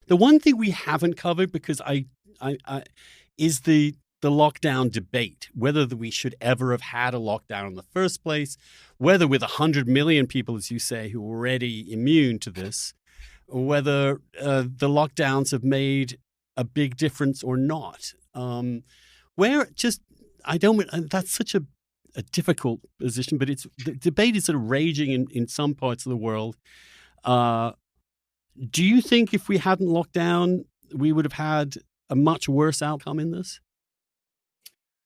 The one thing we haven't covered, because is the lockdown debate, whether we should ever have had a lockdown in the first place, whether with 100 million people, as you say, who are already immune to this, or whether the lockdowns have made a big difference or not. That's such a difficult position, but the debate is sort of raging in some parts of the world. Do you think if we hadn't locked down, we would have had a much worse outcome in this?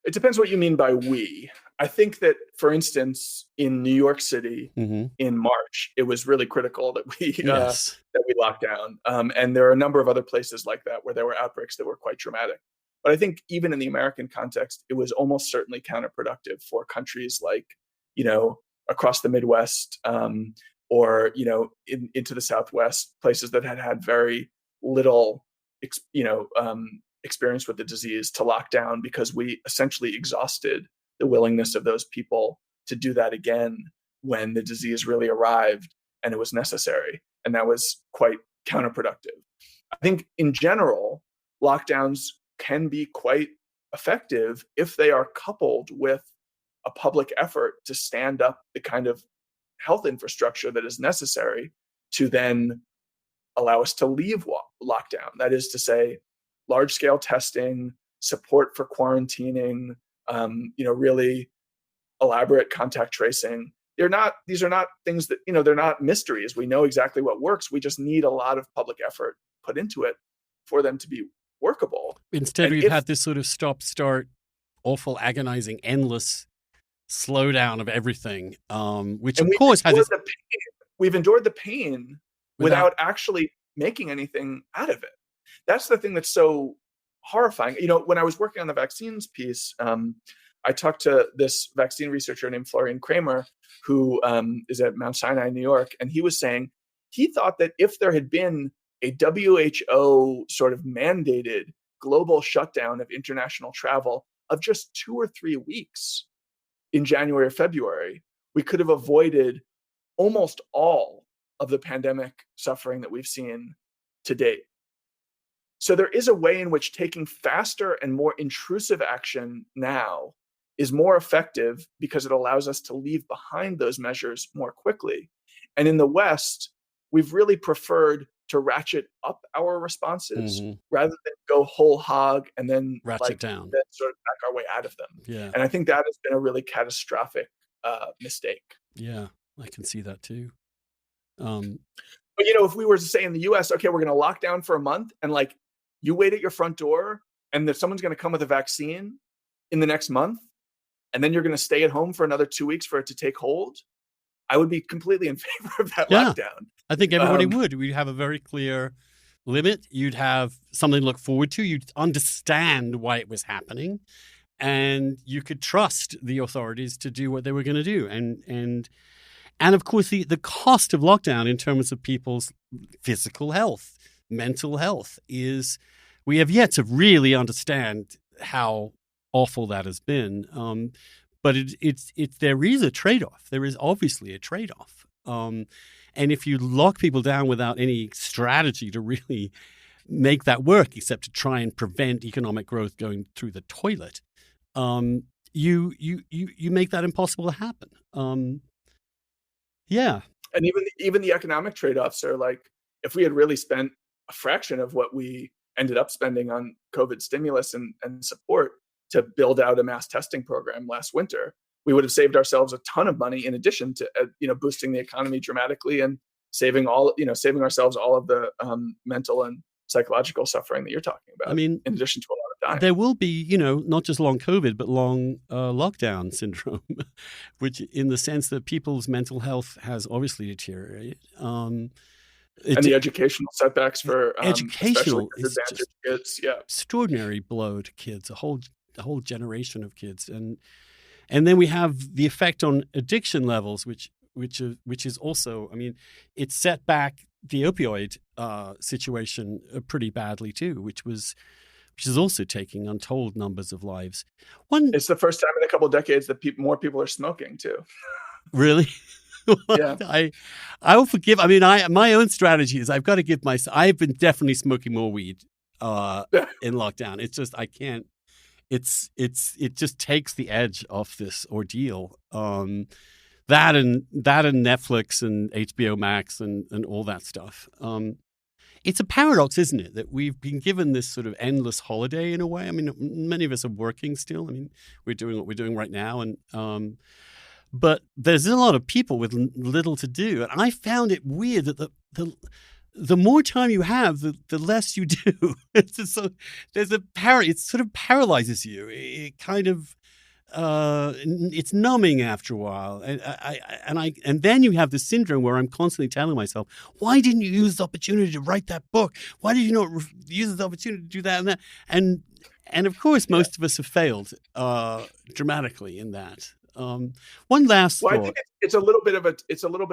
It depends what you mean by we. I think that, for instance, in New York City in March, it was really critical that we locked down. And there are a number of other places like that where there were outbreaks that were quite dramatic. But I think even in the American context, it was almost certainly counterproductive for countries like, across the Midwest or, into the Southwest, places that had very little, experience with the disease, to lock down, because we essentially exhausted the willingness of those people to do that again when the disease really arrived and it was necessary. And that was quite counterproductive. I think in general, lockdowns can be quite effective if they are coupled with a public effort to stand up the kind of health infrastructure that is necessary to then allow us to leave lockdown. That is to say, large-scale testing, support for quarantining, really elaborate contact tracing. These are not things that, they're not mysteries. We know exactly what works. We just need a lot of public effort put into it for them to be workable. Instead, we've had this sort of stop-start, awful, agonizing, endless slowdown of everything, which of course has we've endured the pain without actually making anything out of it. That's the thing that's so horrifying. When I was working on the vaccines piece, I talked to this vaccine researcher named Florian Kramer, who is at Mount Sinai, New York, and he was saying he thought that if there had been a WHO sort of mandated global shutdown of international travel of just 2 or 3 weeks in January or February, we could have avoided almost all of the pandemic suffering that we've seen to date. So there is a way in which taking faster and more intrusive action now is more effective because it allows us to leave behind those measures more quickly. And in the West, we've really preferred to ratchet up our responses rather than go whole hog and then ratchet down, then sort of back our way out of them. Yeah. And I think that has been a really catastrophic mistake. Yeah, I can see that too. But if we were to say in the US, okay, we're going to lock down for a month, and you wait at your front door and that someone's going to come with a vaccine in the next month, and then you're going to stay at home for another 2 weeks for it to take hold, I would be completely in favor of that lockdown. I think everybody would. We'd have a very clear limit. You'd have something to look forward to. You'd understand why it was happening, and you could trust the authorities to do what they were going to do. And of course, the cost of lockdown in terms of people's physical health, mental health, is we have yet to really understand how awful that has been. But there is a trade-off. There is obviously a trade-off. And if you lock people down without any strategy to really make that work, except to try and prevent economic growth going through the toilet, you make that impossible to happen. Yeah. And even the economic trade-offs are if we had really spent a fraction of what we ended up spending on COVID stimulus and support to build out a mass testing program last winter, we would have saved ourselves a ton of money, in addition to boosting the economy dramatically and saving ourselves all of the mental and psychological suffering that you're talking about. I mean, in addition to a lot of time, there will be not just long COVID but long lockdown syndrome, which in the sense that people's mental health has obviously deteriorated. And the educational setbacks for educational disadvantaged kids, extraordinary blow to kids, a whole generation of kids, and then we have the effect on addiction levels, which is also, it set back the opioid situation pretty badly too, which is also taking untold numbers of lives. It's the first time in a couple of decades that more people are smoking too. Really? Yeah. I will forgive. I mean, my own strategy is I've got to give myself. I've been definitely smoking more weed in lockdown. It's just I can't. It just takes the edge off this ordeal. That and Netflix and HBO Max and all that stuff. It's a paradox, isn't it, that we've been given this sort of endless holiday in a way. I mean, many of us are working still. I mean, we're doing what we're doing right now, and but there's a lot of people with little to do, and I found it weird that the more time you have, the less you do. It's just so it sort of paralyzes you. It kind of it's numbing after a while, and then you have this syndrome where I'm constantly telling myself, why didn't you use the opportunity to write that book? Why did you not use the opportunity to do that and that? And of course, most of us have failed dramatically in that. One last Well, I thought. think it's a little bit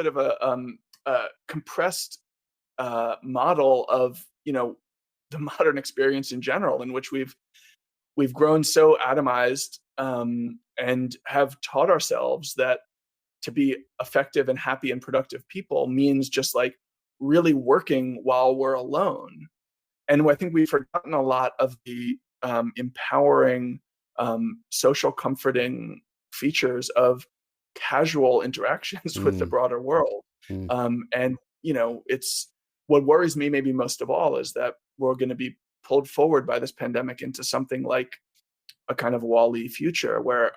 of a compressed model of the modern experience in general, in which we've grown so atomized, and have taught ourselves that to be effective and happy and productive people means just like really working while we're alone. And I think we've forgotten a lot of the empowering, social comforting features of casual interactions with the Mm, broader world. mm, And it's what worries me maybe most of all is that we're going to be pulled forward by this pandemic into something like a kind of Wall-E future where,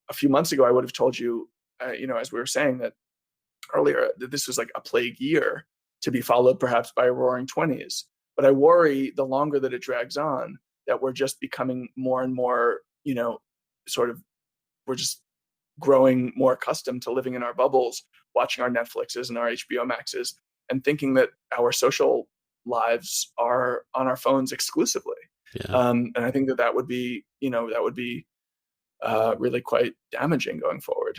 a few months ago, I would have told you, as we were saying that earlier, that this was like a plague year to be followed perhaps by a roaring 20s. But I worry the longer that it drags on, that we're just becoming more and more, sort of, we're just growing more accustomed to living in our bubbles, watching our Netflixes and our HBO Maxes, and thinking that our social lives are on our phones exclusively. yeah. And I think that would be really quite damaging going forward.